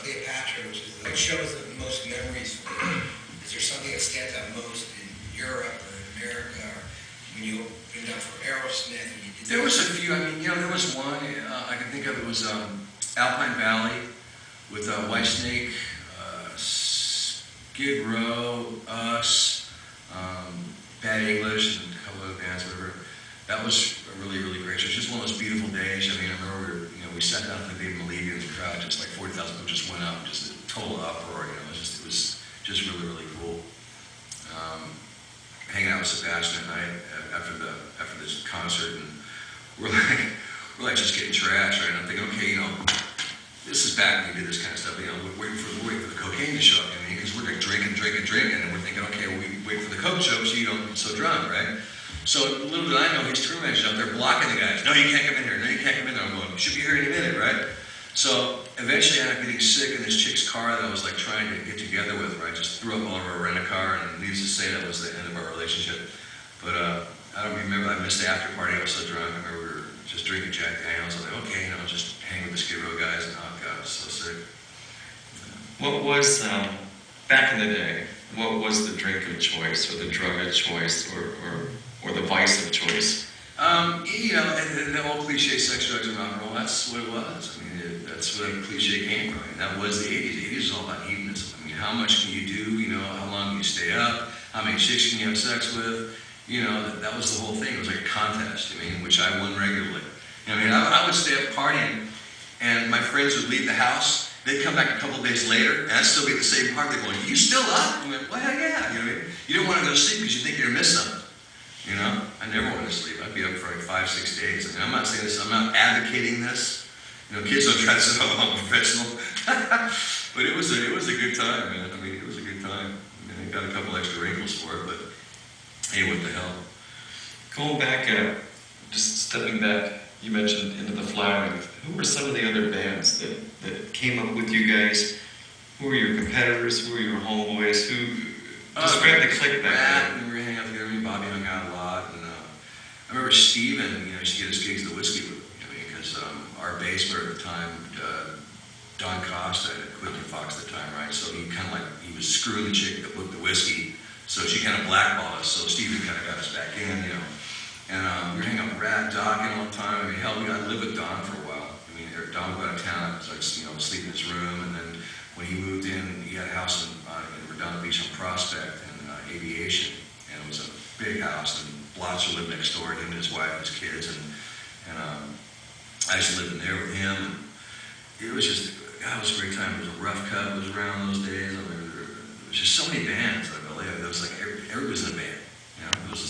Cleopatra, which is what shows the most memories for you? Is there something that stands out most in Europe or in America, or when you opened up for Aerosmith? And you did There was a few. I mean, there was one I can think of. It was Alpine Valley with Whitesnake, Skid Row, Us, Bad English, and a couple other bands, whatever. That was a really, really great show. It was just one of those beautiful days. I mean, I remember we sat down for the Dave Malabi in the crowd, just like 40,000 people just went up, just a total uproar. It was just really, really cool. Hanging out with Sebastian at night after this concert, and we're like just getting trash, right? And I'm thinking, okay, this is back when we did this kind of stuff. We're waiting for the cocaine to show up. Because we're like drinking, and we're thinking, okay, well, we wait for the coke show so you don't get so drunk, right? So little did I know, his tour manager's out there blocking the guys. No, you can't come in here. No, you can't come in there. I'm going, you should be here any minute, right? So eventually I ended up getting sick in this chick's car that I was like trying to get together with, right? Just threw up all over a rent-a-car, and needless to say, that was the end of our relationship. But I don't remember, I missed the after party. I was so drunk. I remember we were just drinking Jack Daniels. I was like, okay, just hang with the Skid Row guys. And oh God, I was so sick. What was, back in the day, what was the drink of choice, or the drug of choice, or the vice of choice? The old cliche, sex, drugs, and rock and roll, that's what it was. I mean, that's where the cliche came from. And that was the 80s. The 80s was all about hedonism. I mean, how much can you do? How long can you stay up? How many chicks can you have sex with? That was the whole thing. It was like a contest, which I won regularly. I would stay up partying, and my friends would leave the house. They'd come back a couple of days later, and I'd still be at the same party. They're going, you still up? I'm like, well, hell yeah. You don't want to go to sleep because you think you're going to miss something. I never wanted to sleep. I'd be up for like 5-6 days. I'm not saying this, I'm not advocating this. Kids don't try to say, oh, I'm a professional. But it was a good time, man. It was a good time. I got a couple extra wrinkles for it, but hey, what the hell. Going back, just stepping back, you mentioned Into the Flower. Who were some of the other bands that came up with you guys? Who were your competitors? Who were your homeboys? Describe the clique back then. We were hanging out together. Me and Bobby hung out a lot. And I remember Steven, used to get his gigs at the Whiskey Loop. Because our bass player at the time, Don Costa, had quit to Fox at the time, right? So he was screwing the chick that booked the Whiskey. So she kind of blackballed us. So Steven kind of got us back in, And we were hanging out with Rat, Docking all the time. Hell, we got to live with Don for a while. Don would go out of town, so I'd sleep in his room. And then when he moved in, he had a house in Redondo Beach on Prospect in Aviation. And it was a big house, and Blotzer lived next door, him and his wife and his kids. And I used to live in there with him. And it was just, God, it was a great time. It was a Rough Cut was around those days. There was just so many bands.